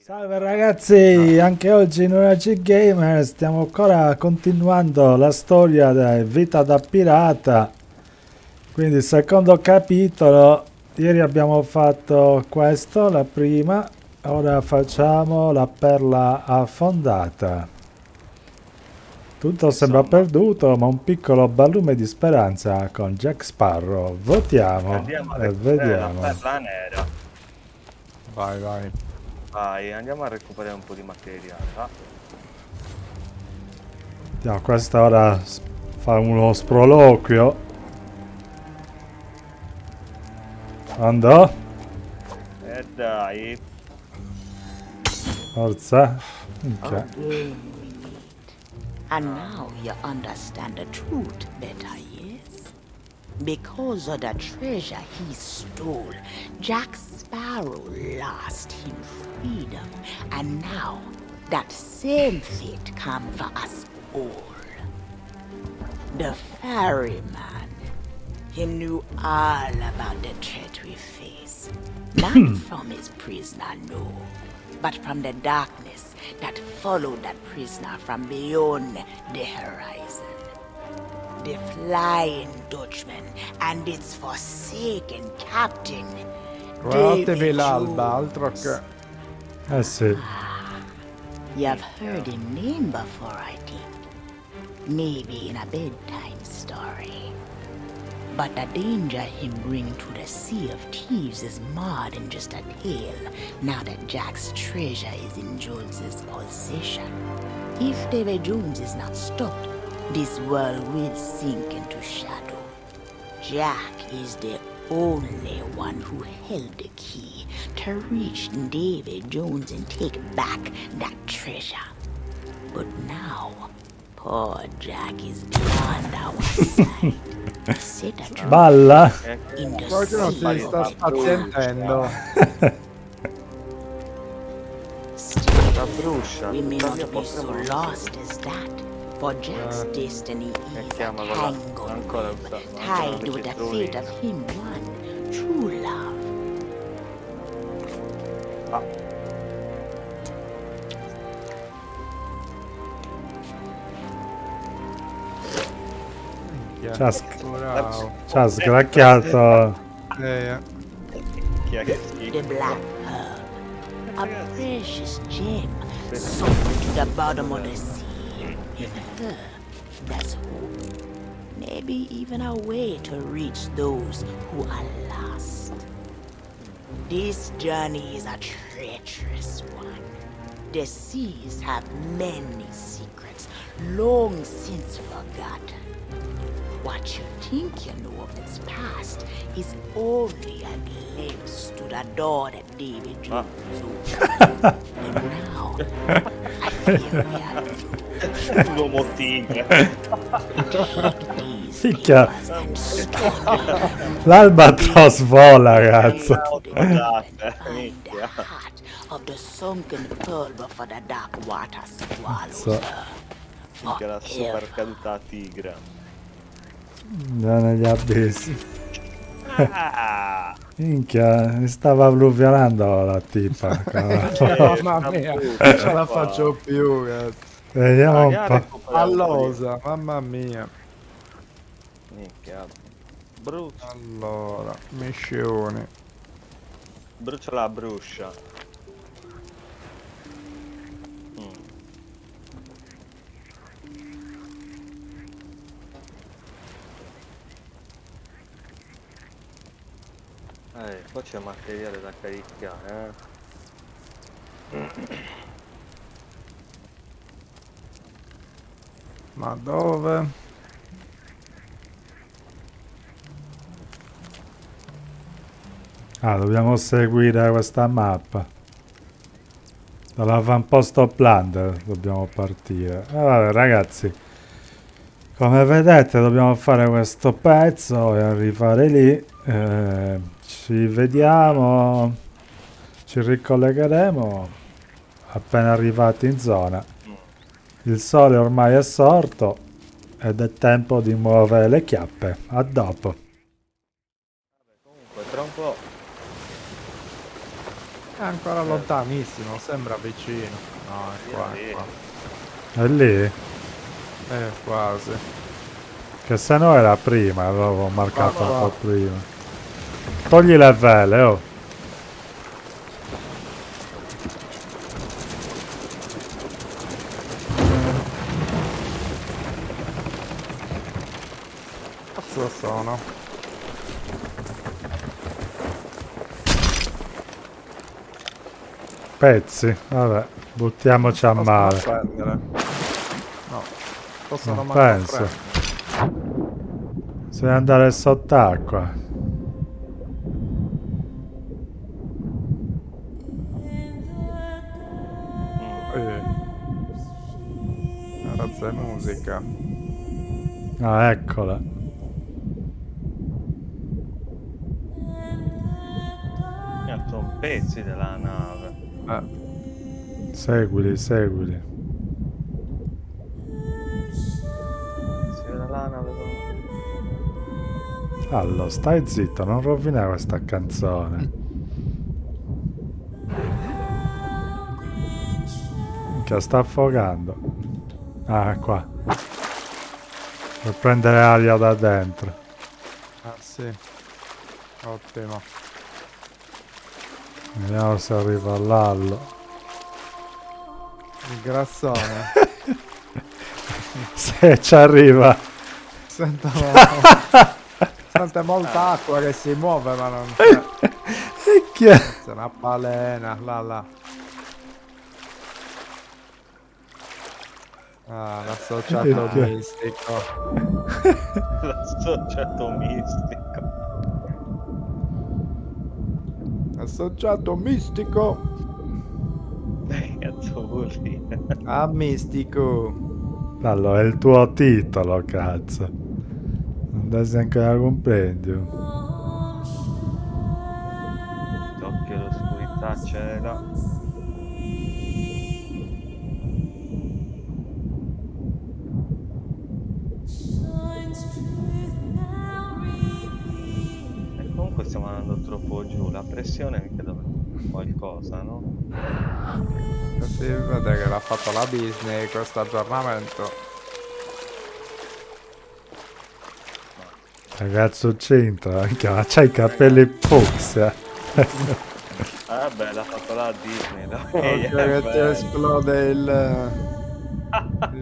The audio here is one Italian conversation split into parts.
Salve ragazzi, anche oggi in Nuragic Gamer stiamo ancora continuando la storia di Vita da Pirata. Quindi il secondo capitolo, ieri abbiamo fatto questo, la prima, ora facciamo la perla affondata. Tutto sembra perduto, ma un piccolo barlume di speranza con Jack Sparrow. Votiamo Andiamo a e recuperare la vediamo. perla nera. Vai, vai. Vai, andiamo a recuperare un po' di materiale. Vediamo, questa ora fa uno sproloquio. Andò? E dai. Forza. Ok. And now you understand the truth better, yes? Because of the treasure he stole, Jack Sparrow lost him freedom. And now, that same fate come for us all. The ferryman, he knew all about the threat we face. Not from his prisoner, no, but from the darkness that followed that prisoner from beyond the horizon. The Flying Dutchman and its forsaken captain, Guardatevi David l'alba, Jones. altro che... Eh sì. You've heard his name before, I think. Maybe in a bedtime story. But the danger him bring to the Sea of Thieves is more than just a tale, now that Jack's treasure is in Jones's possession. If David Jones is not stopped, this world will sink into shadow. Jack is the only one who held the key to reach David Jones and take back that treasure. But now, poor Jack is beyond our sight. Set a trap Balla. in the Qualcuno sea si sta of spazientendo. La bruscia. We may tuttavia not be so potremmo- lost as that, for Jack's destiny is a chiamalo là. tangled Ancora web, usarlo, ancora tied non with the ci fate trovi. of him one, true love. Ah, Bravo. Ci ha sgracchiato. chi è che The schifo? black pearl, a precious gem sunk to the bottom of the sea. In her, there's hope. Maybe even a way to reach those who are lost. This journey is a treacherous one. The seas have many secrets, long since forgotten. What you think you know of its past is only a glimpse to the door that David Jones opened. And now, I feel we are doomed. L'uomo tigre. These Ficchia. papers and stone L'albatros vola, ragazzo. to the deep and find the heart of the sunken pearl before the dark water swallows So. her. Che la super Forever. caduta a tigre. Andiamo negli abissi. Ah! Minchia, mi stava alluvionando la tipa. Mamma mia, non ce la faccio più, ragazzi. Vediamo un Andiamo a po'. recuperare un po' di- Allosa, mamma mia. Minchia. Brucia. Allora, missioni. Brucia la bruscia. Qua c'è materiale da caricare, Ma dove? Ah, dobbiamo seguire questa mappa. Dall'avamposto Plunder dobbiamo partire. Vabbè, ragazzi, come vedete dobbiamo fare questo pezzo e arrivare lì. Ci vediamo, ci ricollegheremo appena arrivati in zona. Il sole ormai è sorto ed è tempo di muovere le chiappe. A dopo. Comunque, tra un po'. È ancora lontanissimo, sembra vicino. No, è qua, è qua. È lì? Quasi. Che se no era prima, avevo marcato un Qua. po' prima. Togli le vele, oh. Cazzo sono? Pezzi, vabbè, buttiamoci a Possono mare. prendere. No. Possono Non manco penso. prendere. Se andare sott'acqua. Razza di musica. Ah, eccola. Sono pezzi della nave. Seguili, seguili. Si vede la nave. Allora, stai zitto, non rovinare questa canzone. Minchia, sta affogando. Ah, è qua. Per prendere aria da dentro. Ah sì. Ottimo. Vediamo se arriva all'allo. Il grassone. Se ci arriva. Sento... Sente molta acqua che si muove ma non c'è. E chi è? C'è una balena, là. Ah, l'associato Che- mistico. L'associato mistico. Associato mistico. Cazzo vuol dire? Ah, mistico. Allora, è il tuo titolo, cazzo. Non dai ancora comprendi. Occhio l'oscurità c'era. E comunque stiamo andando troppo giù, la pressione mica dovrebbe qualcosa, no? Così vede che l'ha fatto la Disney questo aggiornamento. Che cazzo c'entra? Anche, ma c'hai i capelli fucsia. Vabbè, l'ha fatto la Disney, dai. Occhio che ti esplode il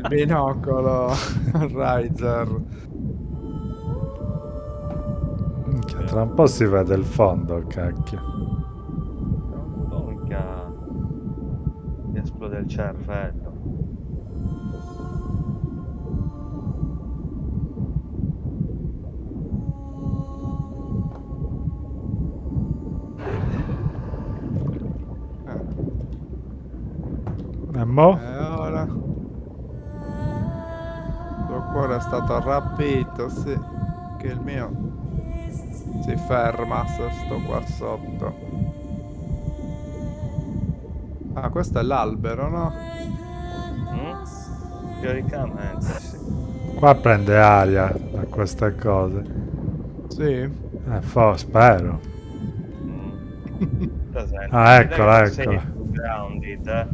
binocolo Riser. Minchia, tra un po' si vede il fondo, cacchio. Oh, mica mi esplode il cervello. E mo? E ora il tuo cuore è stato rapito, sì. Che il mio si ferma se sto qua sotto. Ah, questo è l'albero, no? Teoricamente sì. Qua prende aria da queste cose. Sì. Spero. Cos'è? Ah, eccola, Sei eccola. grounded,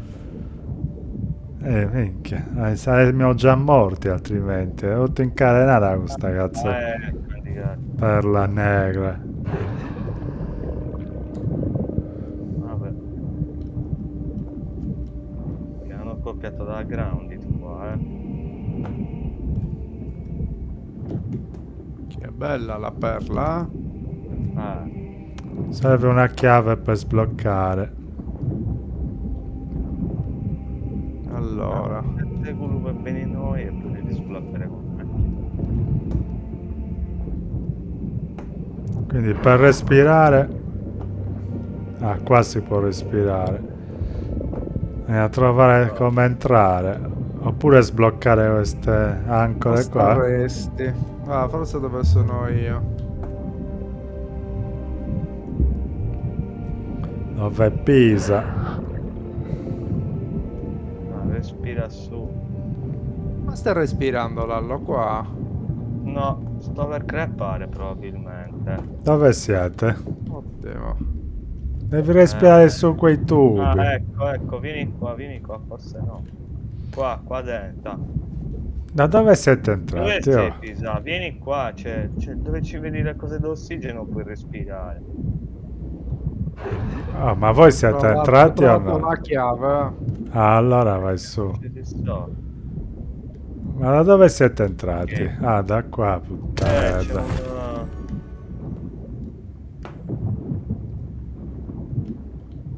Minchia, saremmo già morti altrimenti. È tutto incatenata questa cazzo. candidato. Perla negra. Vabbè. Che hanno copiato da grounded qua, Che bella la perla. Ah, Serve una chiave per sbloccare. Allora. se quello va bene noi e potete sbloccare con Quindi per respirare. Ah, qua si può respirare. E a trovare come entrare. Oppure sbloccare queste ancore qua. Resti. Ah, forse dove sono io. Dove Pisa. respira su. Ma stai respirando Lallo qua? No, sto per crepare probabilmente. Dove siete? Ottimo. Devi respirare su quei tubi. Ah, ecco, vieni qua, forse no. Qua dentro. Da dove siete Dove entrati? sei Oh? Pisa? Vieni qua, dove ci vedi le cose d'ossigeno puoi respirare. Oh, ma voi siete Ho entrati o trovato no? la chiave. Ah, allora vai su. Ci sto. Ma da dove siete entrati? Ok. Ah, da qua, C'è puttana. un...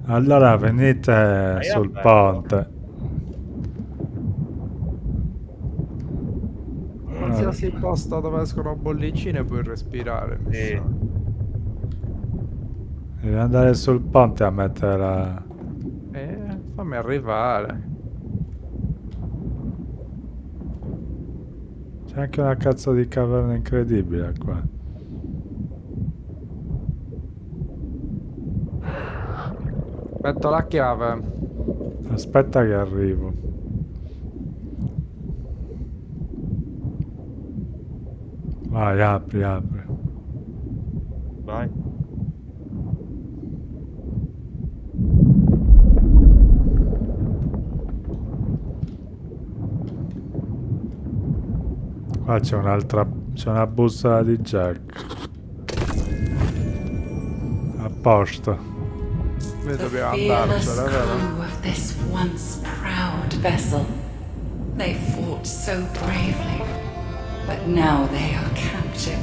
Allora venite Hai sul aperto? ponte. Qualsiasi posto dove escono bollicine puoi respirare, mi Sì. sa. Devi andare sul ponte a mettere la... Fammi arrivare. C'è anche una cazzo di caverna incredibile qua. Metto la chiave. Aspetta che arrivo. Vai, apri, apri. Vai. Qua c'è un'altra... c'è una bussola di Jack. A posto. Noi The dobbiamo fearless andarcene, vero? crew of this once proud vessel. They fought so bravely, but now they are captive,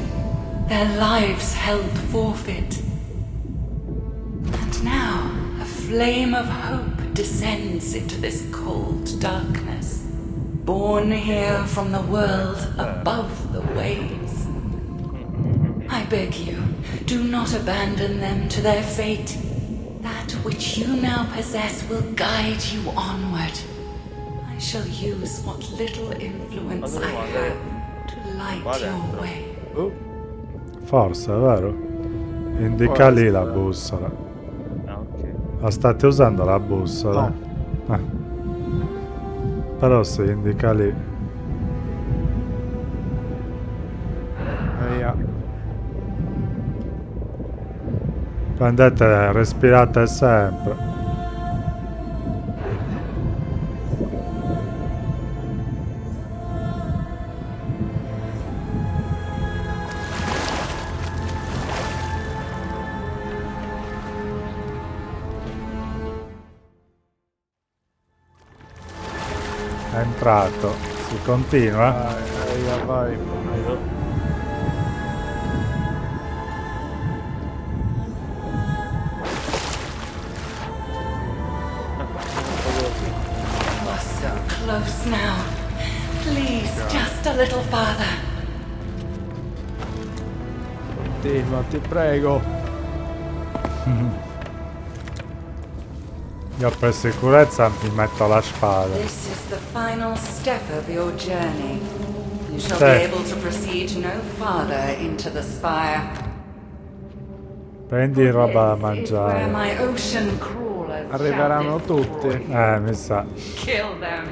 their lives held forfeit. And now a flame of hope descends into this cold darkness, born here from the world above the waves. I beg you, do not abandon them to their fate. That which you now possess will guide you onward. I shall use what little influence I have to light your way. Forse, vero? Indica Può lì la essere. bussola. Ah, ok. La state usando la bussola? No. Però si indica lì. Via. Prendete, respirate sempre. È entrato. Si continua? Vai, vai. You are so close now. Please, just a little farther. Continua, ti prego. Io per sicurezza mi metto la spada. This is the final step of your journey. You shall Sì. be able to proceed no farther into the spire. Prendi roba da This is where mangiare. my ocean crawlers Arriveranno shall tutti. destroy. Mi sa. Kill them.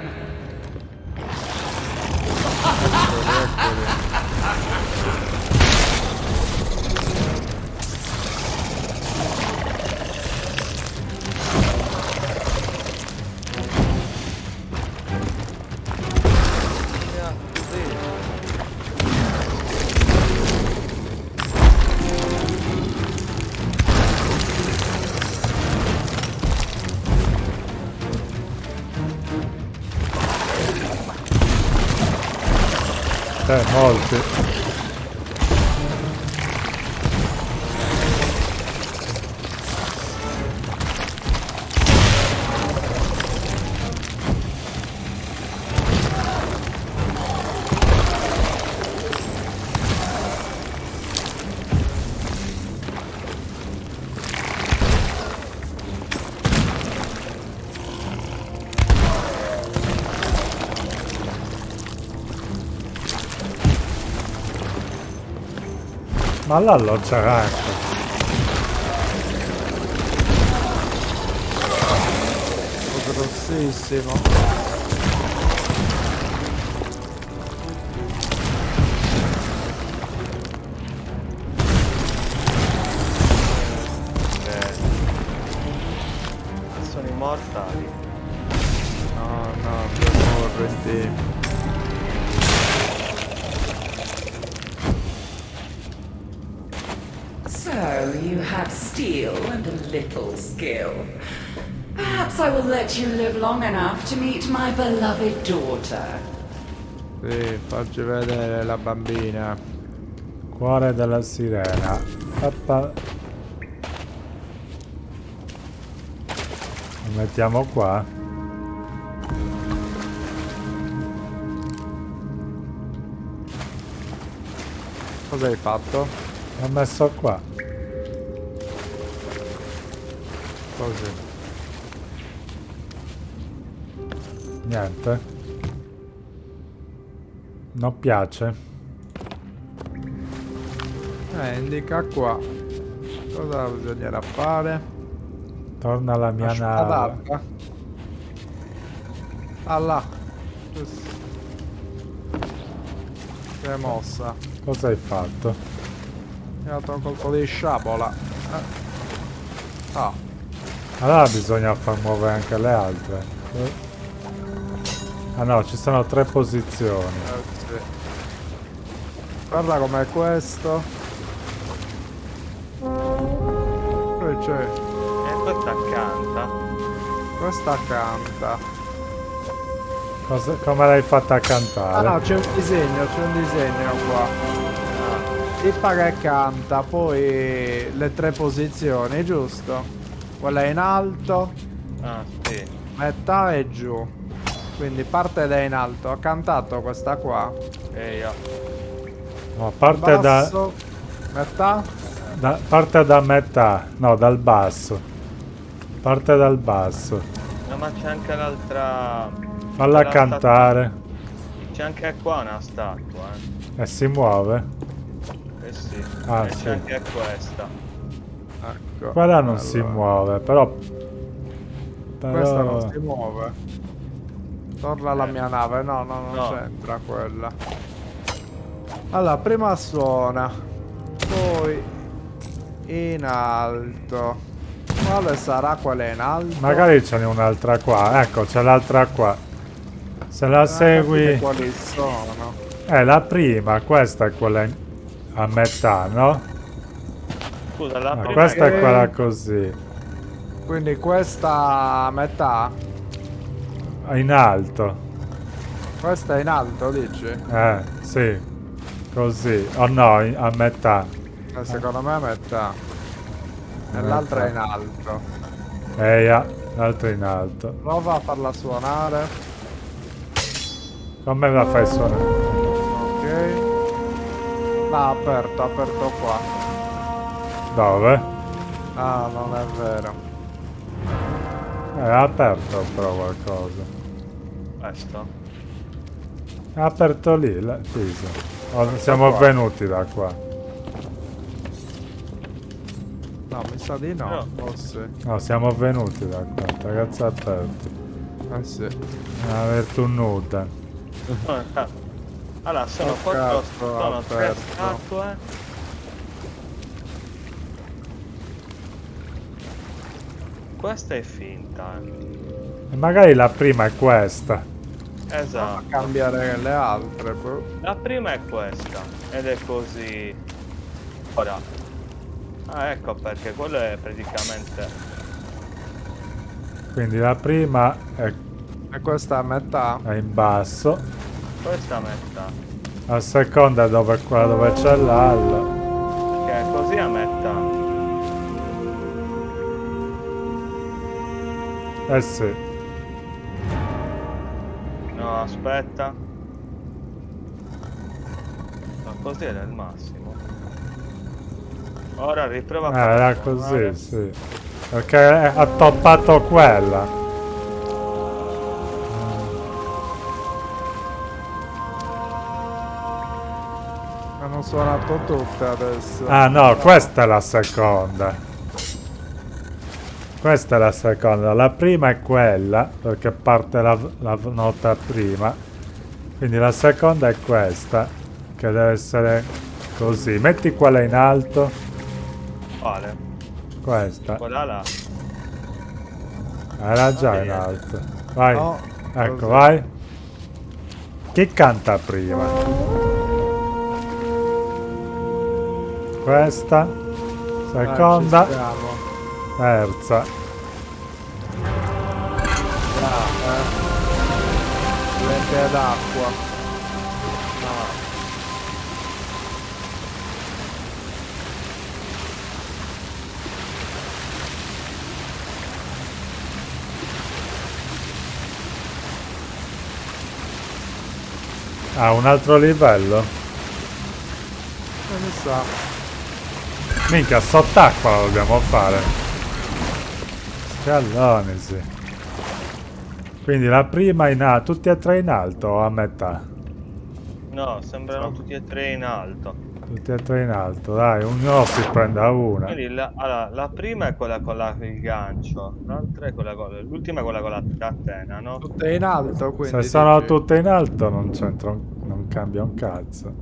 Molti. Ma là c'era anche. Grossissimo. stavi? No, no, devo morire. So, you have steel and a little skill. Perhaps I will let you live long enough to meet my beloved daughter. Sì, facci vedere la bambina. Cuore della sirena. Lo mettiamo qua. Cosa hai fatto? L'ho messo qua. Così. Niente. Non piace. Indica qua. Cosa bisognerà fare? Torna alla mia nave. Asciugadacqua. Ah là. Che mossa. Cosa hai fatto? Mi ha dato un colpo di sciabola. Ah, Allora bisogna far muovere anche le altre. Ah no, ci sono 3 posizioni. sì. Guarda com'è questo. Poi c'è. E questa canta. Questa canta. Come l'hai fatta Ah cantare? no, c'è un disegno qua. Tippa che canta, poi le 3 posizioni, giusto? Quella in alto, Ah, sì. metà e giù. Quindi parte da in alto. Ha cantato questa qua. E io. No, parte Basso, metà. parte da metà. No, dal basso. Parte dal basso. No, ma c'è anche l'altra... Falla la cantare. C'è anche qua una statua, E si muove. Eh sì. Ah, e sì. c'è anche questa. Ecco. Quella non si allora. muove, però... Questa non si muove. Torna alla mia nave. No, no, non No. c'entra quella. Allora, prima suona. Poi in alto. Quale sarà quella in alto? Magari ce n'è un'altra qua. Ecco, c'è l'altra qua. Se la segui... Quali sono? La prima, questa è quella a metà, no? Scusa, la No, prima questa che- è quella così. Quindi questa a metà? In alto. Questa è in alto, dici? Sì. Così. Oh no, a metà. Secondo me a metà. E l'altra è in alto. L'altra in alto. Prova a farla suonare. Come la fai suonare? Ok. No, aperto qua. Dove? Ah, non è vero. È aperto però qualcosa. Questo? È aperto lì, Tisa. Siamo qua. venuti da qua. No, mi sa di no. No. Forse. No, siamo venuti da qua. Ragazzi aperti. Eh sì. Una virtù nuda. Allora, sono Oh, 4 cazzo, sono 3 aperto. statue. Questa è finta. E magari la prima è questa. Esatto. Cambiare le altre. Boh. La prima è questa. Ed è così. Ora. Ah, ecco perché quello è praticamente... Quindi la prima E questa a metà. è in basso. Questa metà. La seconda è quella dove c'è l'alla. Che è così a metà. Eh sì. No, aspetta. Ma così era il massimo. Ora riprova a farla Era suonare. così, sì. Perché ha toppato quella. Hanno suonato tutte adesso. Ah no, questa è la seconda. Questa è la seconda. La prima è quella, perché parte la nota prima. Quindi la seconda è questa, che deve essere così. Metti quella in alto. Quale? Questa. Quella là. Era già in alto. Vai. No, Ecco, così. vai. Chi canta prima? Questa. Dai, Seconda. ci siamo. Terza. Lente d'acqua. Ah, un altro livello? Non mi sa. Minchia, sott'acqua lo dobbiamo fare. Scallone, sì. Quindi la prima in alto, tutti e tre in alto o a metà? No, sembrano tutti e tre in alto. Tutti e tre in alto, dai, ognuno si prenda una. Quindi allora, la prima è quella con il gancio, l'altra è quella con l'ultima è quella con la catena, no? Tutte in alto, Se quindi sono dici. tutte in alto non c'entra, non cambia un cazzo.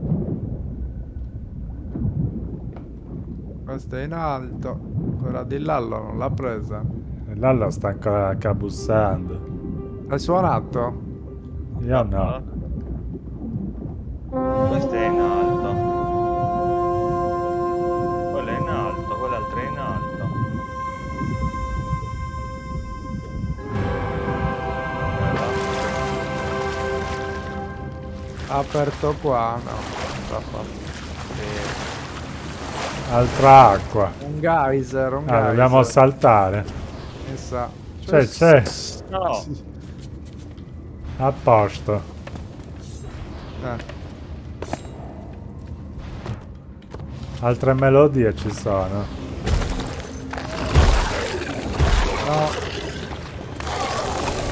Questa è in alto. Quella di Lallo non l'ha presa. E Lalla sta ancora cabussando. Hai suonato? Io no. Questa è in alto. Quella è in alto, quell'altra è in alto. Ha aperto qua? No. L'ha fatto. Altra acqua. Un geyser, un Ah, geyser. dobbiamo saltare. Mi sa. C'è. No, A posto. Altre melodie ci sono. No.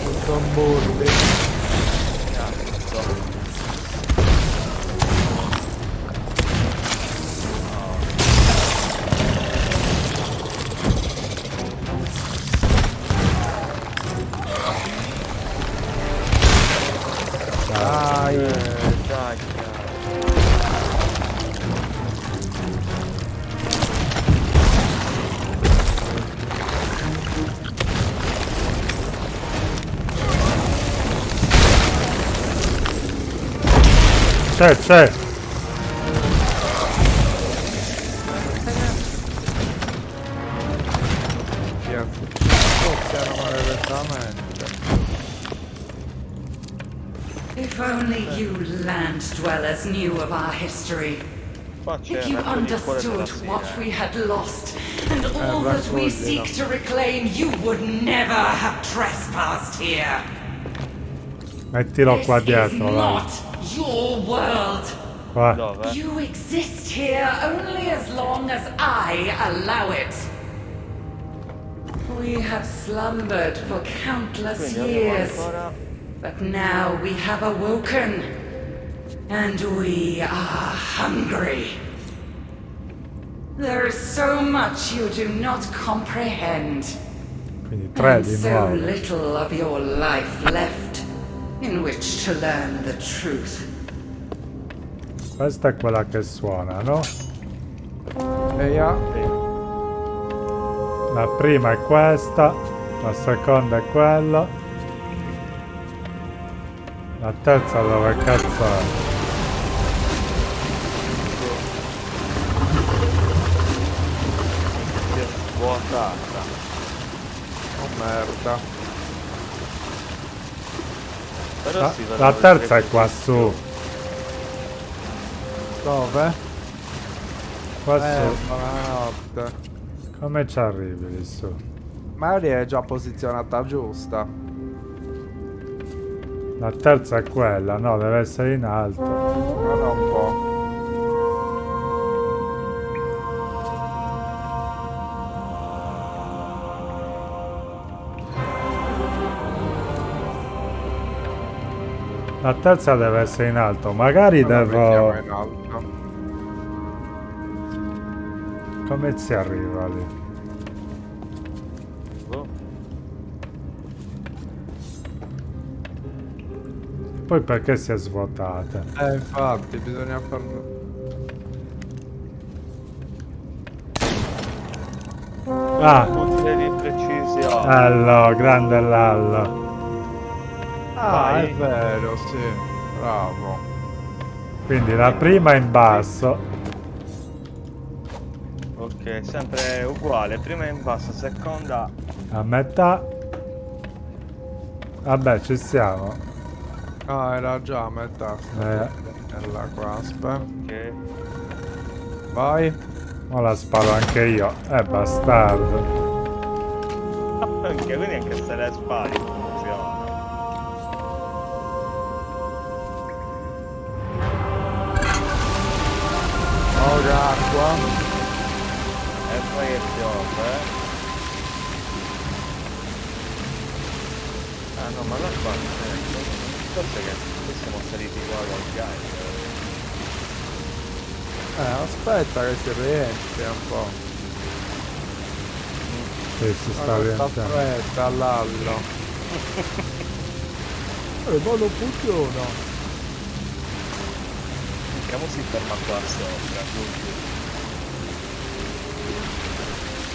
Tutto un burli. Dai. dai. C'è. Tocchiano maledettamente. If only you land dwellers knew of our history. Qua c'è If you il cuore della understood what sera. we had lost and all that we seek to reclaim, you would never have trespassed here. Mettilo qua This is dietro, vai. not your world. Qua. Dove? You exist here only as long as I allow it. We have slumbered for countless Quindi abbiamo years, ancora... but now we have awoken, and we are hungry. There is so much you do not comprehend, Quindi tre and di so nuovo. little of your life left in which to learn the truth. Questa è quella che suona, no? E io? La prima è questa, la seconda è quella. La terza dove cazzo è? Si è svuotata. Oh merda. Però La, si vedono la le terza tre è qua cose su. Dove? Qua su. Buonanotte. Come ci arrivi lì su? Magari è già posizionata giusta. La terza è quella, no, deve essere in alto. Guarda un po'. La terza deve essere in alto, magari Allora mettiamo devo... in alto. Come si arriva lì? Boh. Poi perché si è svuotata? Infatti, bisogna farlo. Ah, Tutte le precise piove. Allo, grande Lallo. Ah, Vai. è vero, sì. Bravo. Quindi la prima in basso. Ok, sempre uguale. Prima in basso, seconda. A metà. Vabbè, ci siamo. Ah, era già a metà. Eh, Nella qua, aspetta. Ok. Vai. ora la sparo anche io. Bastardo. Anche, quindi anche se le spari funziona. Ora acqua. E poi è piove. Ah no, ma l'acqua forse che qui siamo saliti qua col ghiaccio. Aspetta che si riempie un po'. Sì, si sta Questa rientrando. fretta, Lallo. Ma non funziona. Mica si ferma qua sopra, quindi.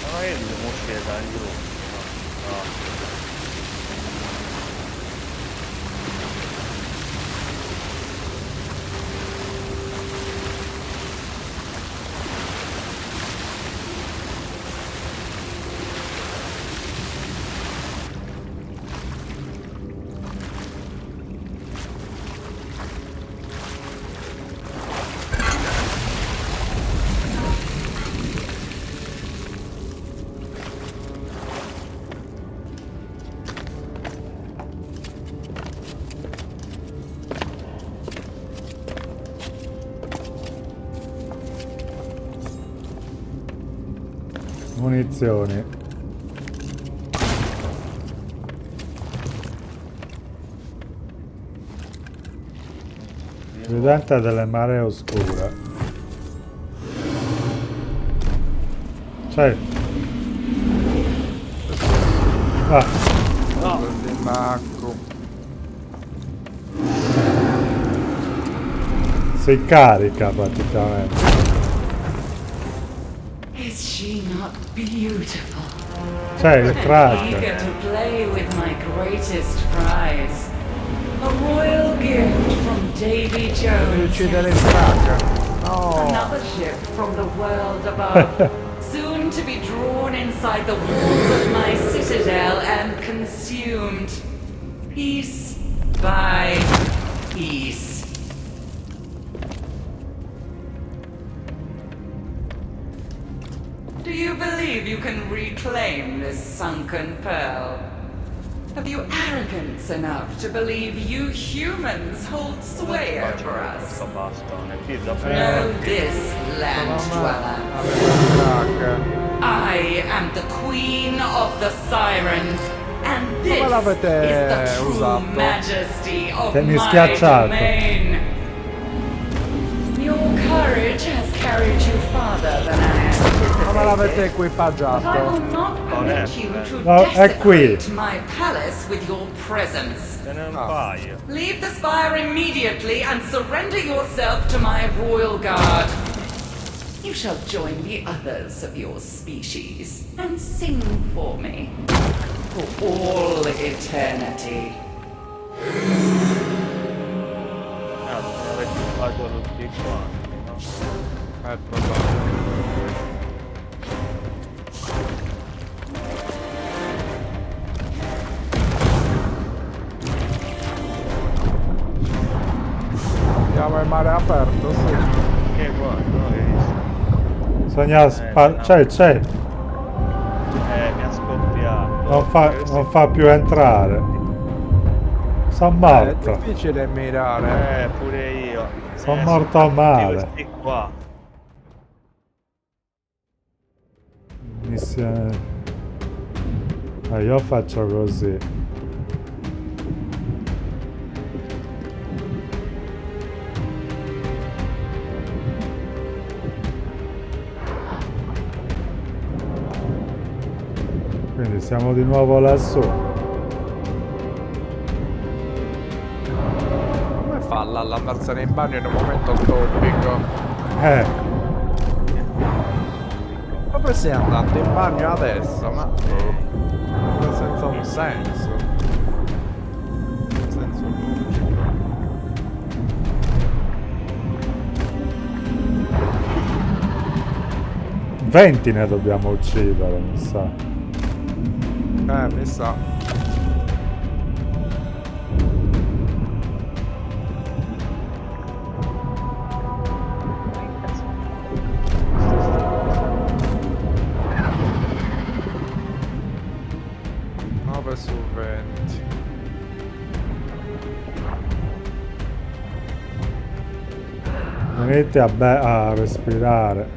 Ma magari dobbiamo uscire da giù. No, no. Munizioni. Evidente delle maree oscure. C'è. Ah, Di Marco. si carica praticamente. Is she not beautiful? C'è il crack. Eager to play with my greatest prize. A royal gift from Davy Jones. Uccidere il crack. No. Another ship from the world above. Soon to be drawn inside the walls of my citadel and consumed. Piece by piece. Do you believe you can reclaim this sunken pearl? Have you arrogance enough to believe you humans hold sway over us? Questo bastone, qui dopo. Know this, land dweller. Aveva il crack. I am the queen of the sirens, and this Come l'avete is the true usato? majesty of Che mi my schiacciato. domain. Your courage has carried you farther than I Come l'avete anticipated. But I equipaggiato? will not permit you to No, è qui. desecrate my palace with your presence. Ce n'è un paio. Leave the spire immediately and surrender yourself to my royal guard. You shall join the others of your species and sing for me for all eternity. Ah, me ne avete fatto tutti quanti, no? È probabile. Andiamo al mare aperto, sì. Che guarda, no, che dici? Bisogna c'è. Mi ha scoppiato. Non fa più entrare. Sono È morto. difficile mirare. Pure io. Sono morto male. Questi qua. Missione. Io faccio così. Quindi siamo di nuovo lassù. Come fa Lalla ad andarsene in bagno in un momento topico? Dove sei andato in bagno adesso? Ma... fa un senso. Un senso logico. 20 ne dobbiamo uccidere, mi sa. Mi sa. Su 20. Venite a respirare.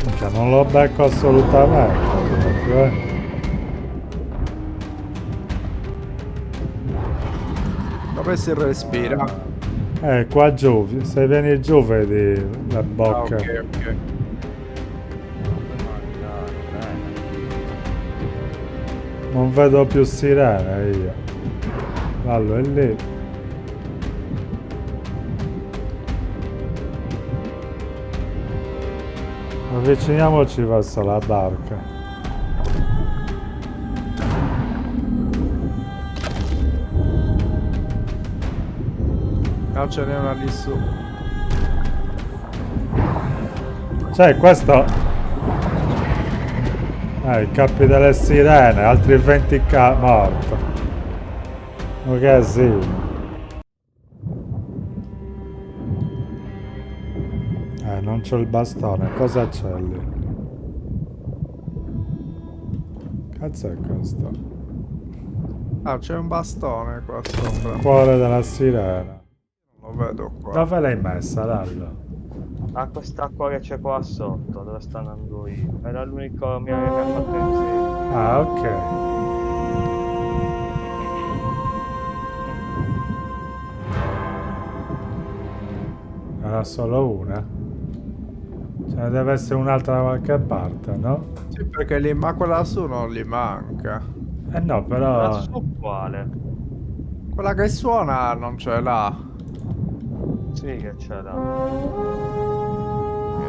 Minchia, non lo becco assolutamente. Dove si respira? Qua giù, se vieni giù vedi le bocche. Ok, ok. Non vedo più sirene io. Vallo è lì. Avviciniamoci verso la barca. No, ce n'è una lì su. Cioè, questo... i capi delle sirene, altri 20k morto. Ok, sì. Non c'ho il bastone, cosa c'è lì? Cazzo è questo? Ah, c'è un bastone qua sopra. Cuore della sirena. Non lo vedo qua. Dove l'hai messa, Lallo? A quest'acqua che c'è qua sotto, dove sto andando io. Era l'unico mio che mi ha fatto insieme. Ah, ok. Era solo una? Ce ne deve essere un'altra da qualche parte, no? Sì, perché lì, ma quella su non gli manca. Eh no, però... Lassù quale? Quella che suona non ce l'ha. Sì che ce l'ha. Io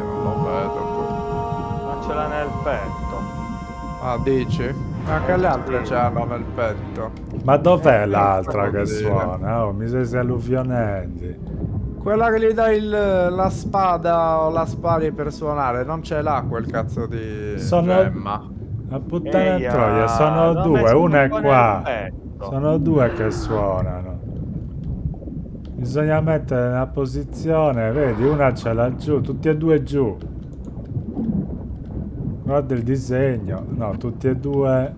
non lo vedo. Ma ce l'ha nel petto. Ah, dici? Anche le altre ce l'hanno nel petto. Ma dov'è l'altra cosa che dire. suona? Oh, mi sei alluvionenti. Quella che gli dà la spada o la spari per suonare, non ce l'ha quel cazzo di gemma. La puttana Eia, troia, sono l'ho due, messo una è tutto nel qua. petto. Sono due che suonano. Bisogna mettere nella posizione, vedi, una ce l'ha giù, tutti e due giù. Guarda il disegno. No, tutti e due.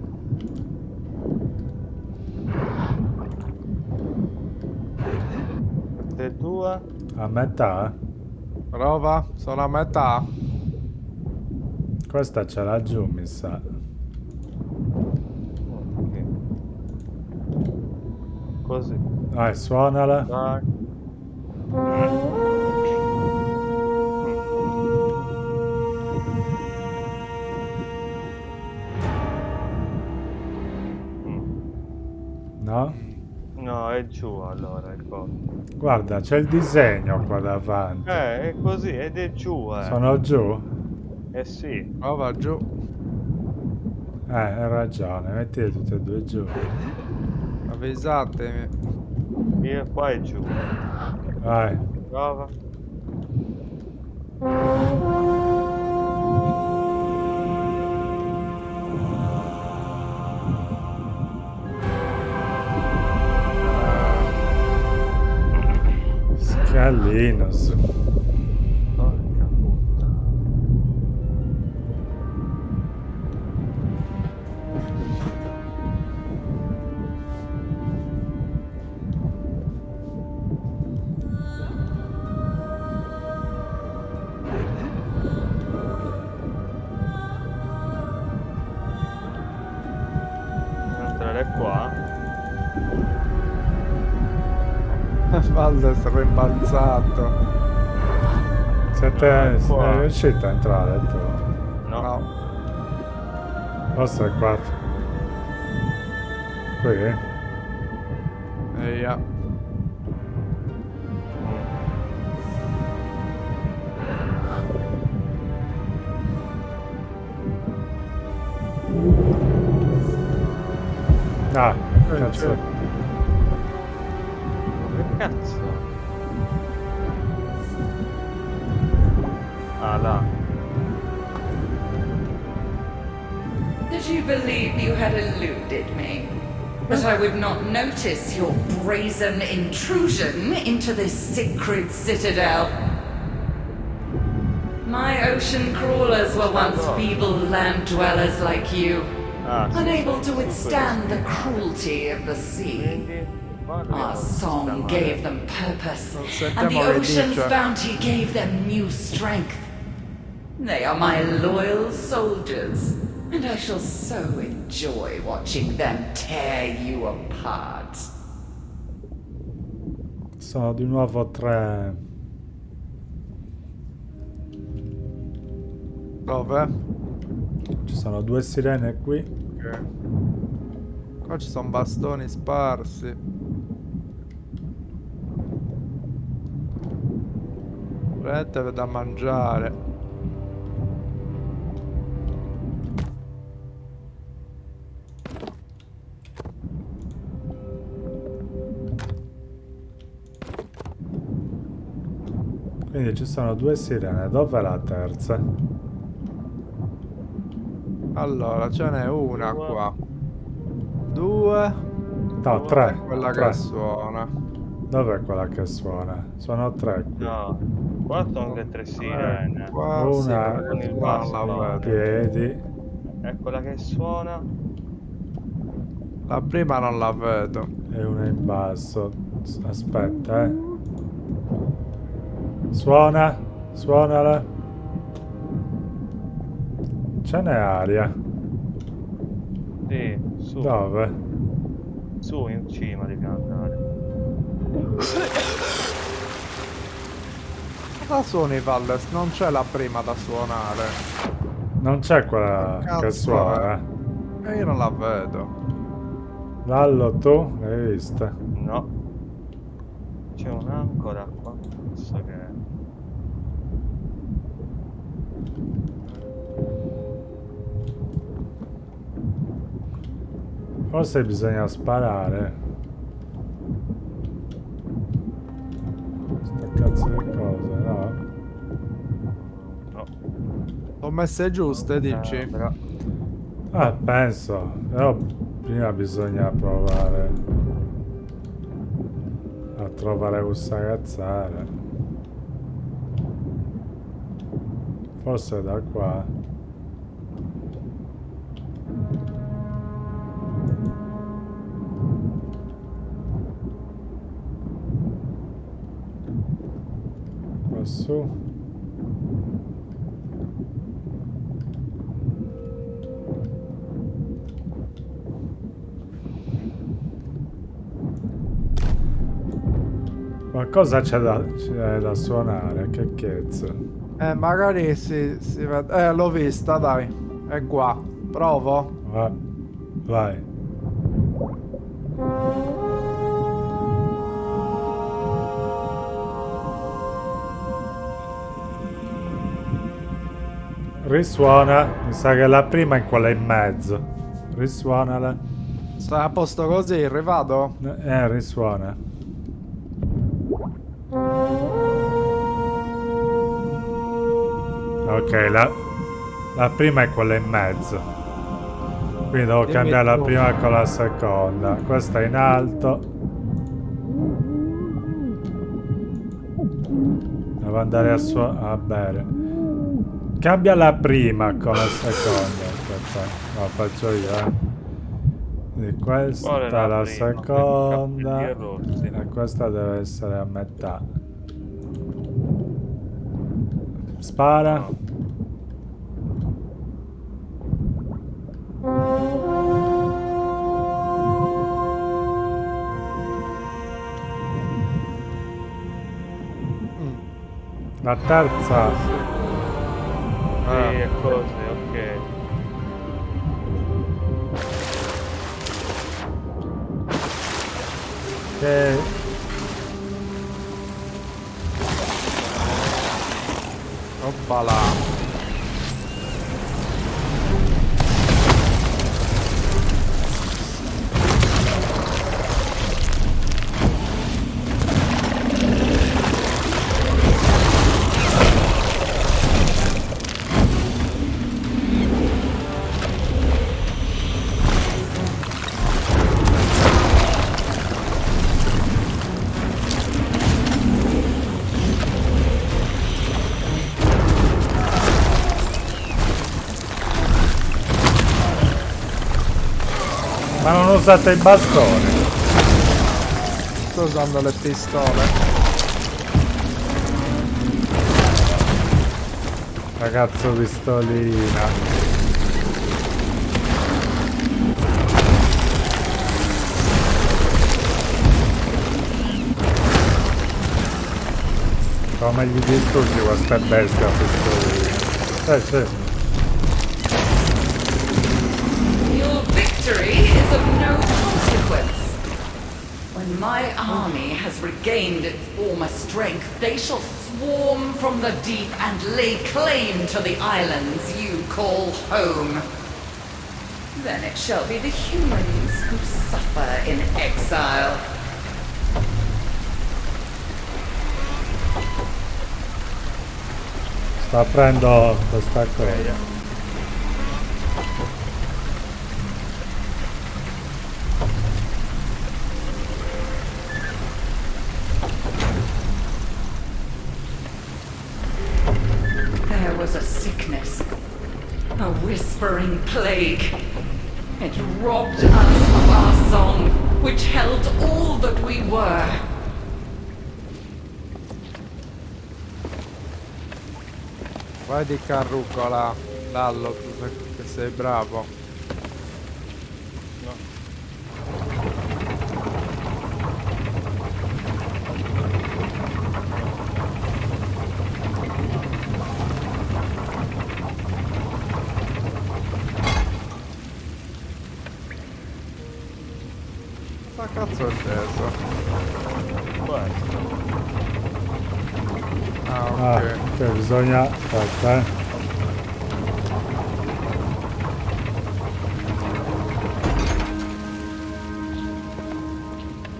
Tutte e due. A metà? Prova, sono a metà. Questa ce l'ha giù, mi sa. Ok. Così. Vai, suonala. Dai. No? No, è giù allora il coso. Guarda, c'è il disegno qua davanti. È così, ed è giù, Sono giù? Eh sì. Prova giù. Hai ragione, mettili tutti e due giù. Avvisatemi. Io qua è giù. Vai. Prova. Scalino su. Porca puttana. Entrare qua. Valde è rimbalzato. Sei qua. riuscito a entrare tu? No. No. Forse è qua. Qui? Ja. Ah, cazzo. Che cazzo? Ah, là. Did you believe you had eluded me? That I would not notice your brazen intrusion into this sacred citadel? My ocean crawlers were once feeble land dwellers like you, Ah, sì. unable to withstand the cruelty of the sea. Quindi, guarda Our che song sta gave male. them purpose, Non and the sentiamo che ocean's dice. bounty gave them new strength. They are my loyal soldiers, and I shall so enjoy watching them tear you apart. Sono di nuovo 3. Dove? Ci sono 2 sirene qui. Ok. Qua ci sono bastoni sparsi. Prendete da mangiare. Quindi ci sono 2 sirene. Dov'è la terza? Allora, ce n'è una qua. 2. No, 3. Quella che suona. Dov'è quella che suona? Sono 3 qui. No, qua sono le 3 sirene. Qua sì, Una quella con che il suona non la bastone. in vedo. piedi. È quella che suona. La prima non la vedo. E una in basso. Aspetta, Suona. Suonala. Ce n'è aria. Sì, su. Dove? Su, in cima devi andare. La suoni Valles, non c'è la prima da suonare. Non c'è quella Cazzo, che suona. E io non la vedo. Lallo, tu l'hai vista? No. C'è un'ancora qua. Penso che... Forse bisogna sparare. Sta cazzo di cose, no? No. Sono messe giuste, dici? Però... Ah, penso. Però prima bisogna provare a trovare questa cazzara. Forse da qua. Qua su. Qualcosa c'è da suonare, che cazzo. Magari si vede. L'ho vista, dai. È qua. Provo. Vai. Risuona. Mi sa che la prima è quella in mezzo. Risuonala. Stai a posto così, rivado? Risuona. Ok, la prima è quella in mezzo. Quindi devo cambiare la prima con la seconda. Questa è in alto. Devo andare a bere. Cambia la prima con la seconda. Aspetta, lo faccio io, Quindi questa è la prima? seconda. Capelli rossi. E questa deve essere a metà. Spara. La terza. Sì, è così, ok. Che... Oppala. Ma non usate i bastoni? Sto usando le pistole. Ragazzo pistolina. Come gli distruggi questa bestia pistolina? Sì. Your victory is of no consequence. When my army has regained its former strength, they shall swarm from the deep and lay claim to the islands you call home. Then it shall be the humans who suffer in exile. Sto aprendo questa cosa. There was a sickness, a whispering plague. It robbed us of our song, which held all that we were. Vai di carrucola, Lallo, tu che sei bravo. Cosa cazzo è sceso? Questo. Ah, Ah, ok. che bisogna... Aspetta,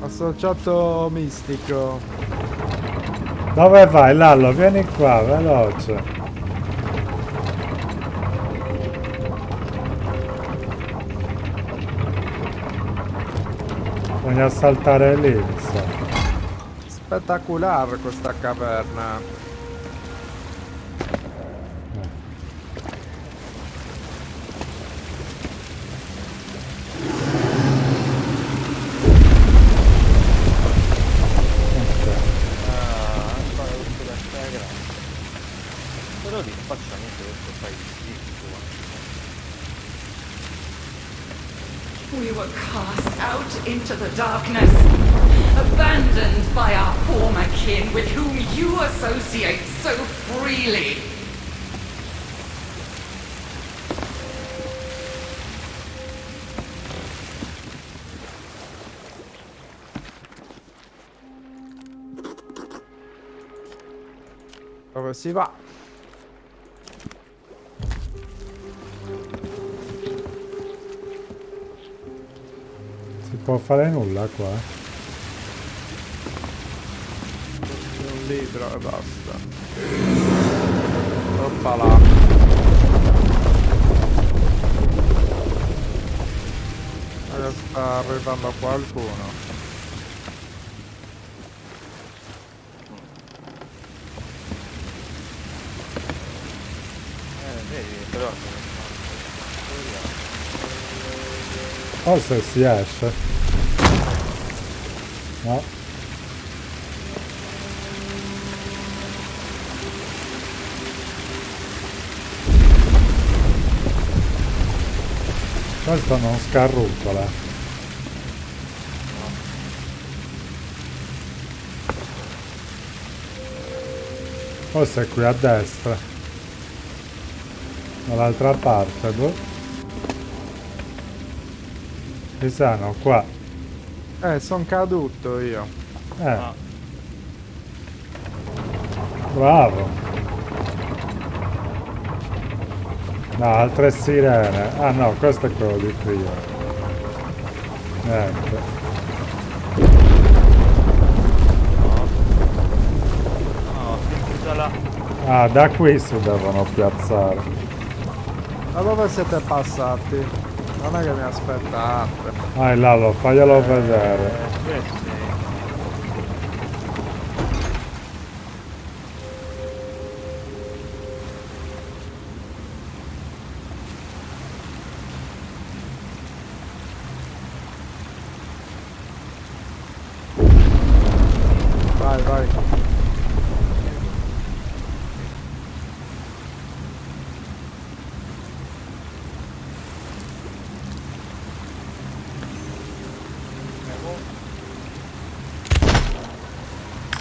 Associato mistico. Dove vai, Lallo? Vieni qua, veloce. Bisogna saltare lì, insomma. Spettacolare questa caverna. Ancora tutto da stare grande. Però lì facciamo questo, fai il We were cast out into the darkness, abandoned by our former kin with whom you associate so freely. Dove si va? Si può fare nulla qua? C'è un libro e basta. Oppala. Adesso sta arrivando qualcuno. vedi, però... Forse si esce. No. Questo non scarrucola. Forse è qui a destra. Dall'altra parte, boh. Ci sono qua. Son caduto io. Ah, Bravo. No, altre sirene. Ah no, questo è quello di prima. Ecco. no, finita là. Ah, da qui si devono piazzare. Da dove siete passati? Non è che mi aspettate. Ah, Lalo, faglielo vedere. Sì. Vai, vai.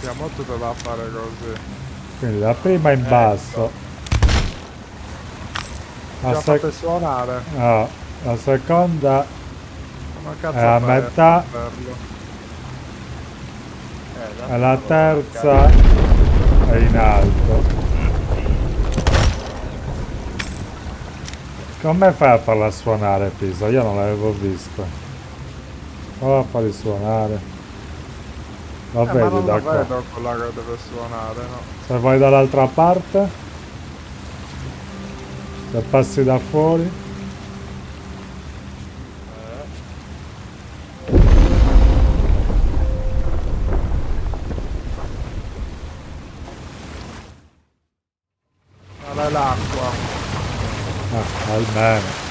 Siamo tutto da fare così. Quindi la prima in basso. Ci La, ha fatto suonare. no, la seconda Come cazzo è a fai metà farlo? e la terza è in alto. Come fai a farla suonare, Pisa? Io non l'avevo vista. Prova a farli suonare. Lo Ma vedi non da lo qua. vedo quella che deve suonare, no? Se vai dall'altra parte, se passi da fuori, Non è l'acqua. almeno.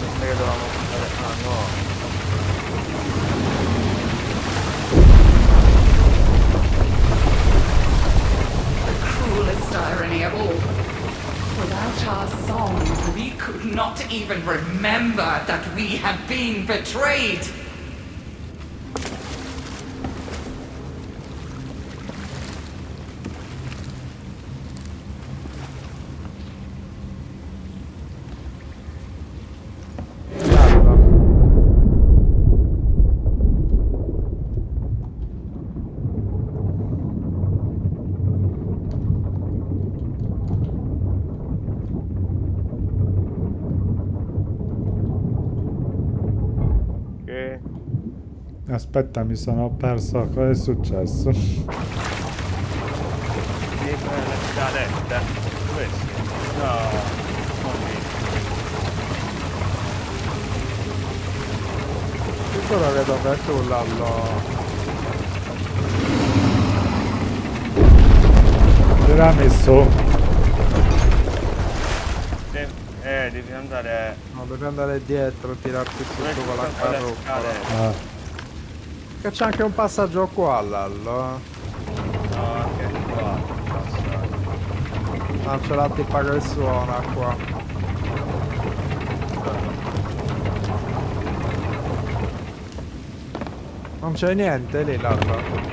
Non che dovevamo fare. Ah no. Cruelest irony of all. Without our song, we could not even remember that we had been betrayed. Guarda. Che Aspetta, mi sono perso. Cosa è successo? devi prendere le scalette. Dove sei? No. Così. Sicuro che dove tu Lallo. Tirami su. Devi andare. No, devi andare dietro e tirarti su Dove con la ci sono le carrozza. scale? Ah, Che c'è anche un passaggio qua Lallo. No, anche qua. Passa. Non ce l'ha tipa che suona qua. Non c'è niente lì Lallo.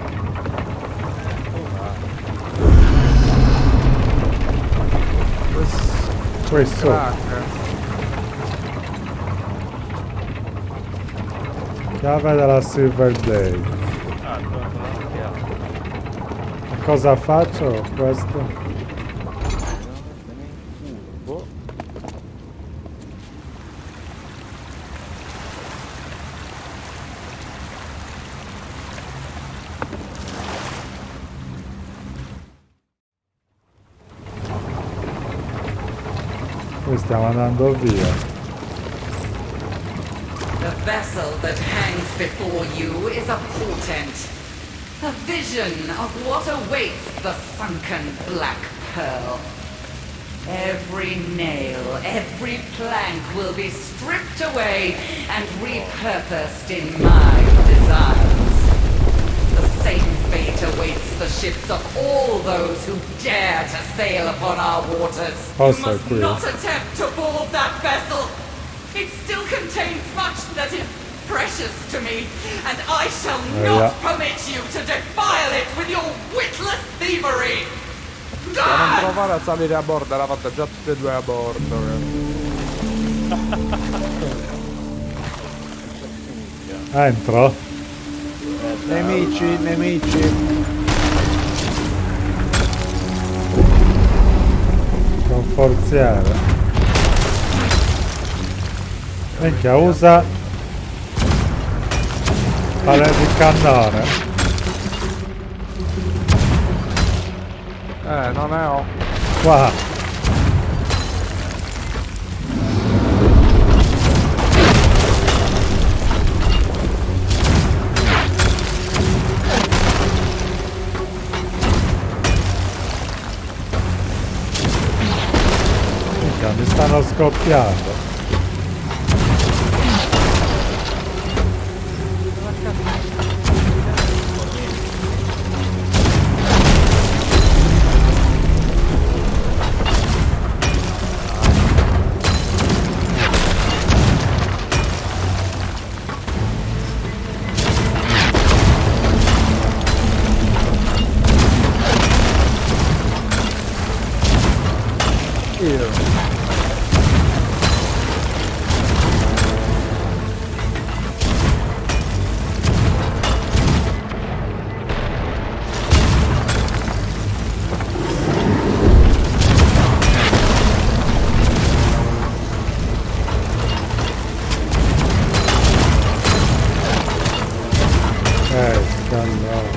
questo. Crack. Chiave della Silver Day. Ah, dove sono la chiave? Cosa faccio? Questo? Boh. Poi stiamo andando via. The vessel that hangs before you is a portent, a vision of what awaits the sunken black pearl. Every nail, every plank will be stripped away and repurposed in my designs. The same fate awaits the ships of all those who dare to sail upon our waters. Oh, You so must cool. not attempt to board that vessel. It still contains much that is precious to me, and I shall not permit you to defile it with your witless thievery. Ma non provare a salire a bordo, l'ha fatta già tutte e due a bordo. Entro? Nemici, nemici. Con forziere. Minchia, usa palla di cannone. Non ne ho. Qua. Minchia, mi stanno scoppiando. Io. Scandalo.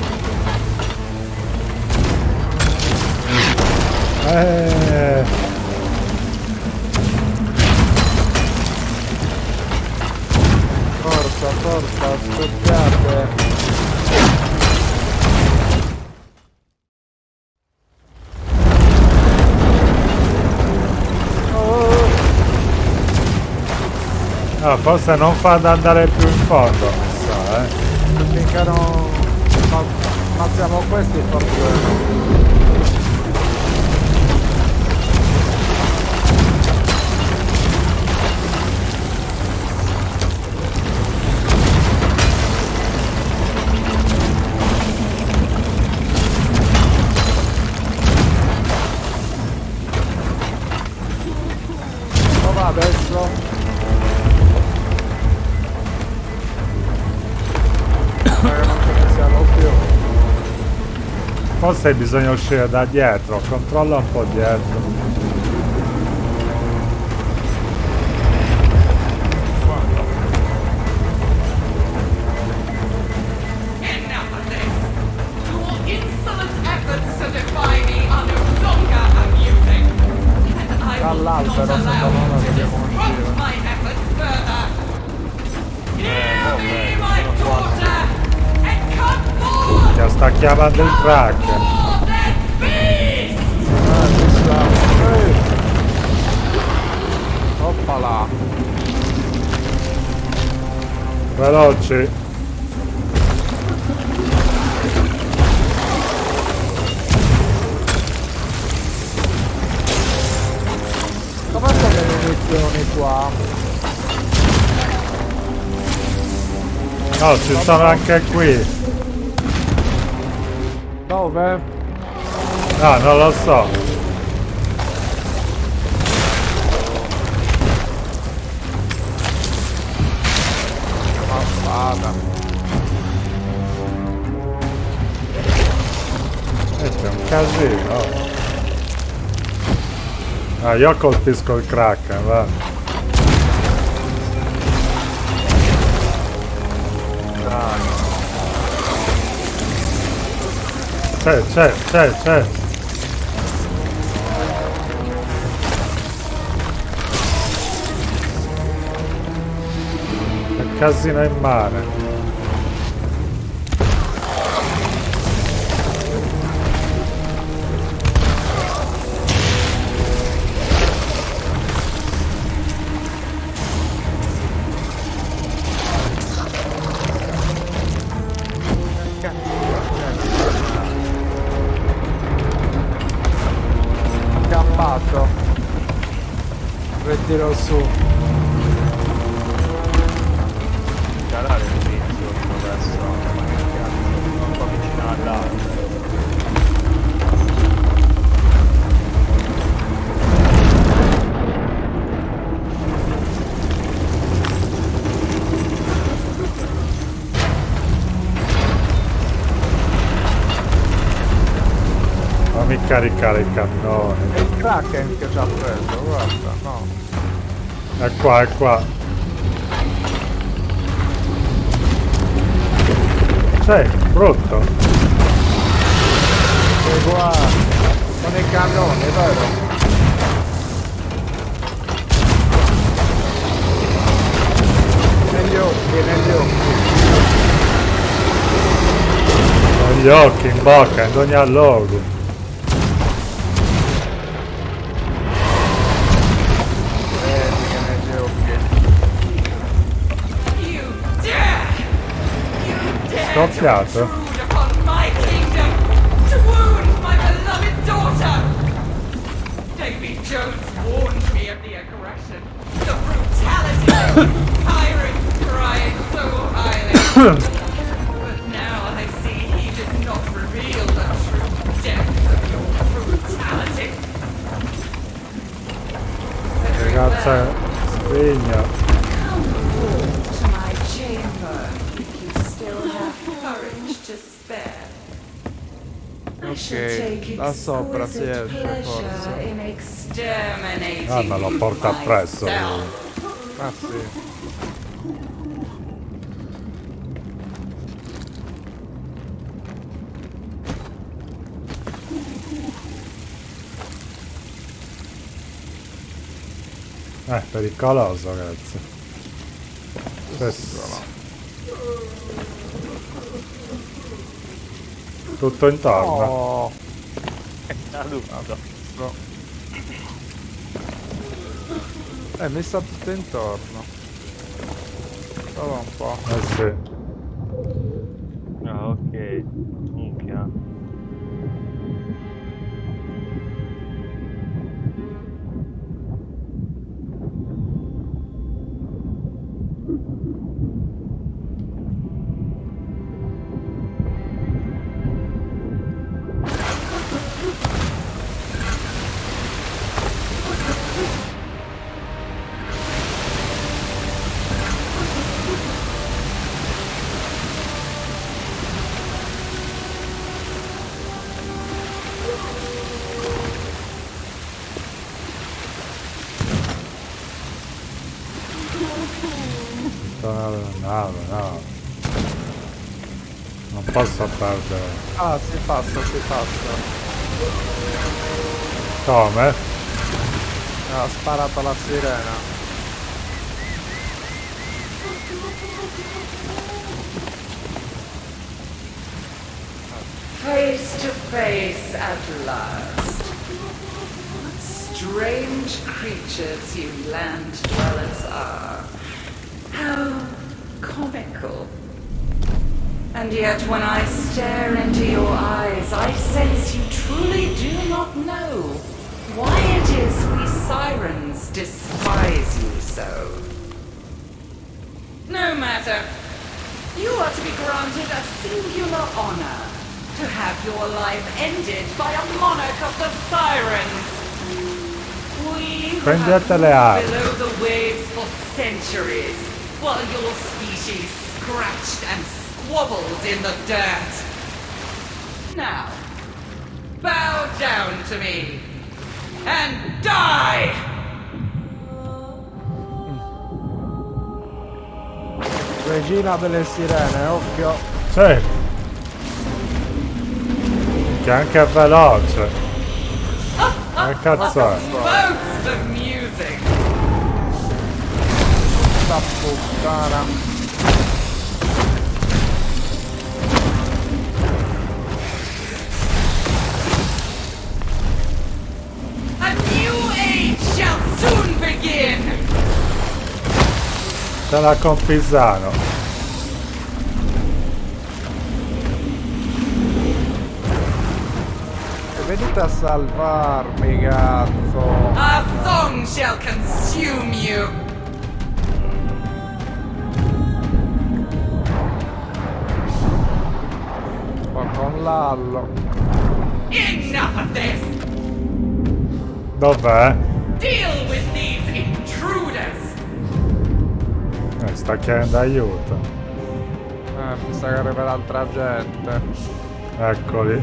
Forza, forza, scoppiate. No, forse non fa ad andare più in fondo, mi sa, Finché non ammazziamo questi forse. Dove adesso? Non ce ne siamo più. Forse bisogna uscire da dietro, controlla un po' dietro. Enough of this! Your insolent efforts to defy me are no longer amusing! And I will not Dall'albero, allow secondo me, you to dobbiamo disrupt uscire. my efforts further! Hear me, my daughter! And come forth! Che sta chiamando il crack. More than beast! Ci sta. Oppala. Veloci. Come sono le munizioni qua? No, ci sono anche qui. Dove? No, non lo so. Ma spada. C'è un casino. Ah, io colpisco il crack, va. C'è. Che casino in mare. Scappato. Ritiro su. Calare il tizio adesso, ma che cazzo, un po' vicino all'altro. caricare il cannone. È il Kraken che ci ha preso, guarda, no. È qua, è qua. Sei brutto. E guarda, sono i cannoni, vero? Negli occhi, negli occhi. Negli occhi, in bocca, in ogni allogo. Vedi che negli occhi. You dare! You dare Scoppiato. to intrude upon my kingdom, to wound my beloved daughter! Davy Jones warned me of the aggression, the brutality that tyrants prize so highly. But now I see he did not reveal the true depths of your brutality. Ragazza, spegna. Come forth to my chamber if you still have courage to spare. I shall take da sopra si exquisite esce, pleasure forse. in exterminating Ah, me lo porta you appresso. myself. Ah sì. Pericoloso, ragazzi. Tutto intorno. Oh, Adulto. no. Mi sta tutto intorno. Solo un po'. Eh sì. Ah, ok. Minchia. No. Non posso perdere. Ah, si passa, si passa. Come? Ha sparato la sirena. Face to face at last. Strange creatures you land dwellers are. How comical. And yet when I stare into your eyes, I sense you truly do not know why it is we sirens despise you so. No matter. You are to be granted a singular honor. To have your life ended by a monarch of the sirens. We who have Prendetele armi. moved below the waves for centuries, while your species scratched and squabbled in the dirt. Now, bow down to me and die! Regina delle sirene, occhio. Sì. Che anche è veloce. Che cazzo è? Both the music! Sta puttana. A new age shall soon begin! Ce l'ha con Pisano. Venite a salvarmi, cazzo. A song shall consume you! Qua con l'allo. Enough of this! Dov'è? Deal with these intruders! Sta chiedendo aiuto. Mi sa che arriva l'altra gente. Eccoli.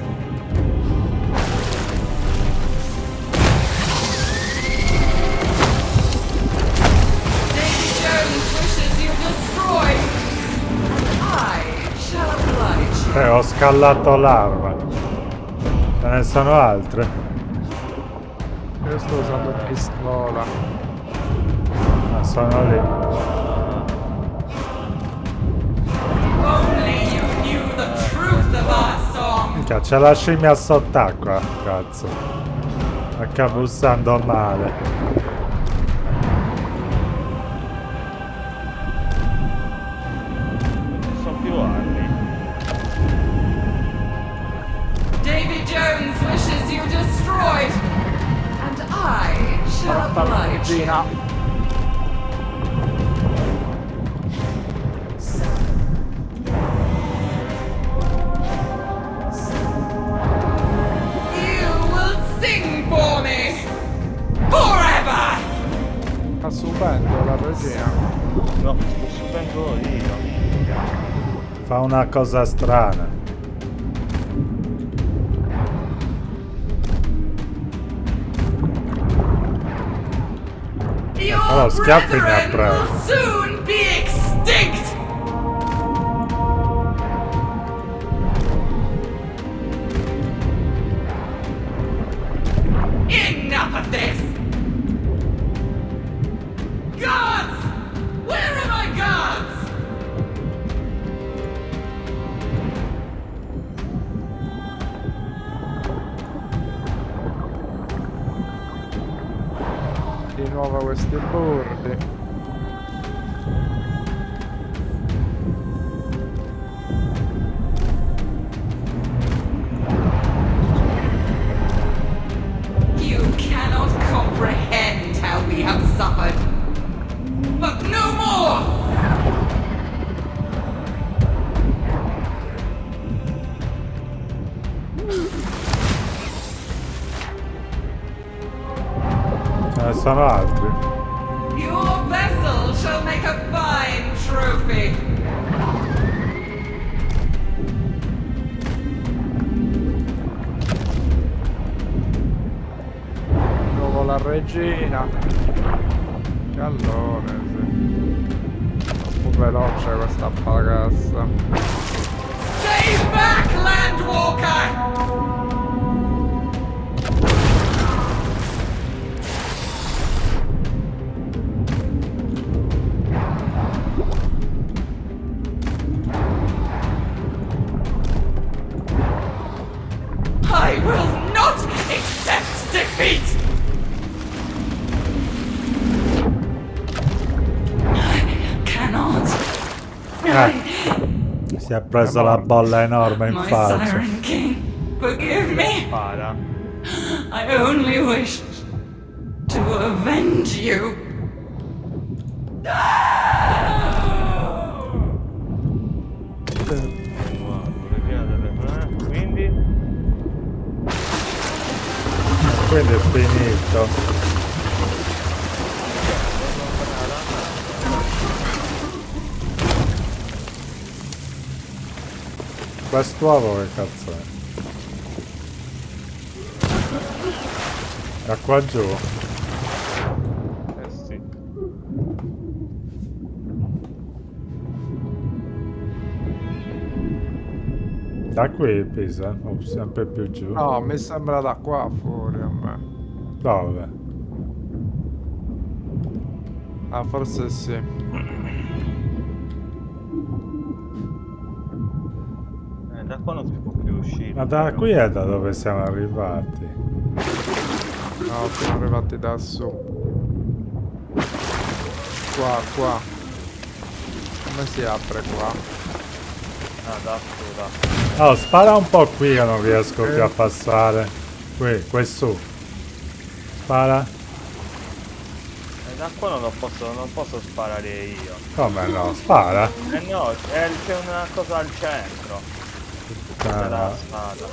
Ho scallato l'arma. Ce ne sono altre? Io sto usando pistola. Ah, sono lì. Only you knew the truth of our song. Minchia, c'è la scimmia sott'acqua, cazzo. Sta bussando male. Ci sono più armi. Davy Jones wishes you destroyed, and I shall oblige you. Gina. You will sing for me forever. Sta subendo la regina. No, sto subendo io. Fa una cosa strana. Your Oh, schiaffi ne ha brethren preso. will soon be extinct. Enough of this! Guards! Where are my guards? Di nuovo questi bordi. You cannot comprehend how we have suffered. But no more! Ce ne sono altri. Your vessel shall make a fine trophy. Di nuovo la regina. Callone, sì. Troppo veloce questa bagassa. Stay back, Landwalker! I will not accept defeat! I cannot. Si è preso la bolla enorme in My faccia. Siren King, forgive me. Spara. I only wished to avenge you. Quindi è finito. Quest'uovo che cazzo è? Da qua giù. Eh sì. Da qui Pisa? O sempre più giù? No, mi sembra da qua fuori a me. Dove? Ah, forse sì. Da qua non si può più uscire. Ma da qui è da dove siamo arrivati. No, siamo arrivati da su. Qua, qua. Come si apre qua? Ah, da su, da. Oh, spara un po' qui che non riesco più a passare. Qui su. Spara. Da qua non posso sparare io. Come no? Spara. No, c'è una cosa al centro. C'è la spada.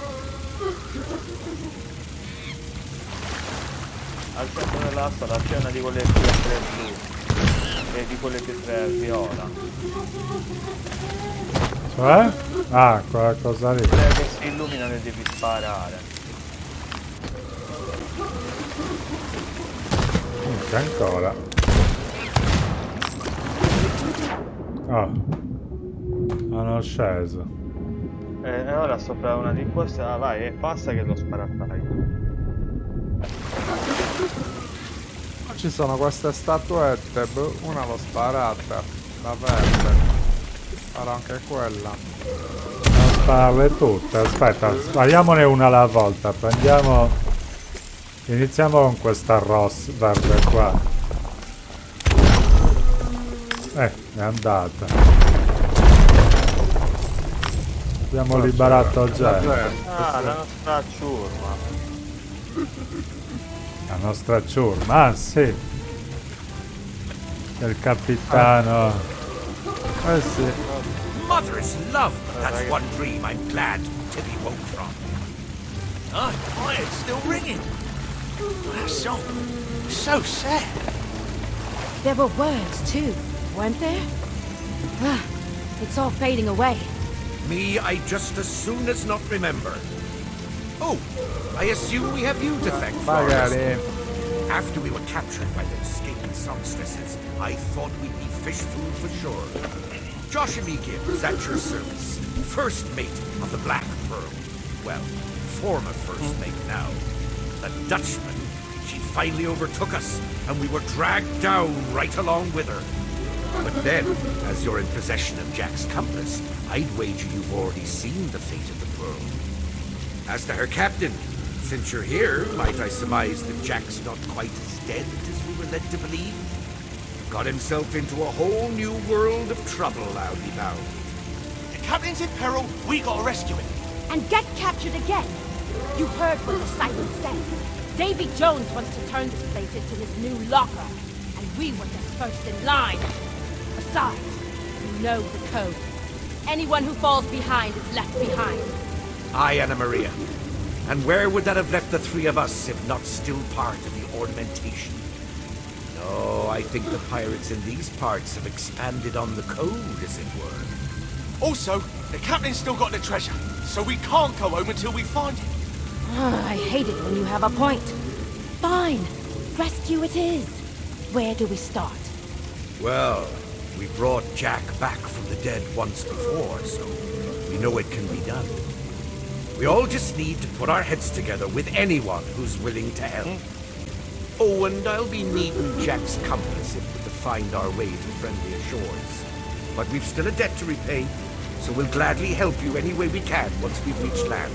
Al centro della spada c'è una di quelle pietre blu e di quelle pietre viola. Cioè? Ah, quella cosa lì. Quelle che si illuminano e devi sparare. C'è ancora. Oh. Hanno sceso. E ora sopra una di queste. Ah, vai, passa che lo sparataglio. Ci sono queste statuette, boh, una l'ho sparata, la verde. Farò anche quella. Non spararle tutte, aspetta, spariamone una alla volta, prendiamo... Iniziamo con questa ross verde qua. È andata. Abbiamo liberato gente. Ah, la nostra ciurma. La nostra ciurma, ah sì. Del capitano. Eh sì. Mother's love! That's one dream I'm glad Tibby woke from. Oh, my head's still ringing. That song, so sad. There were words too, weren't there? Ah, it's all fading away. Me, I just as soon as not remember. Oh, I assume we have you to thank for us. Magari. After we were captured by those escaping songstresses, I thought we'd be fish food for sure. Josh and me is at your service. First mate of the Black Pearl. Well, former first mate now. The Dutchman, she finally overtook us, and we were dragged down right along with her. But then, as you're in possession of Jack's compass, I'd wager you've already seen the fate of the Pearl. As to her captain, since you're here, might I surmise that Jack's not quite as dead as we were led to believe? Got himself into a whole new world of trouble, I'll be bound. The captain's in peril, we gotta rescue him. And get captured again. You heard what the siren said. Davy Jones wants to turn this place into his new locker, and we were just first in line. Besides, you know the code. Anyone who falls behind is left behind. Aye, Anna Maria. And where would that have left the three of us if not still part of the ornamentation? No, I think the pirates in these parts have expanded on the code, as it were. Also, the captain's still got the treasure, so we can't go home until we find it. I hate it when you have a point. Fine, rescue it is. Where do we start? Well, we brought Jack back from the dead once before, so we know it can be done. We all just need to put our heads together with anyone who's willing to help. Oh, and I'll be needing Jack's compass if we're to find our way to friendlier shores. But we've still a debt to repay, so we'll gladly help you any way we can once we've reached land.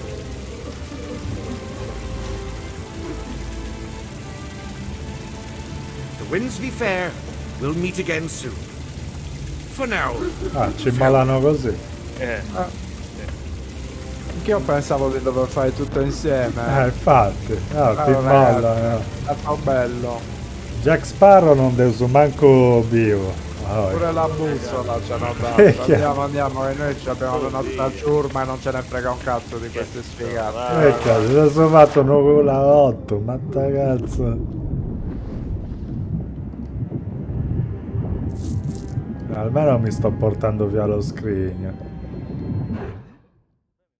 The winds be fair, we'll meet again soon. For now. Ah, ci mollano così. Anch'io pensavo di dover fare tutto insieme. Infatti. Ah, ti Ragazzi, mollano. è troppo bello. Jack Sparrow non deve usare manco vivo. Pure la bussola ce l'ho Perché? data. Andiamo, che noi abbiamo la nostra ciurma e non ce ne frega un cazzo di questi sfigati. Cazzo, sono fatto 9,8, ma sta cazzo. Almeno mi sto portando via lo scrigno.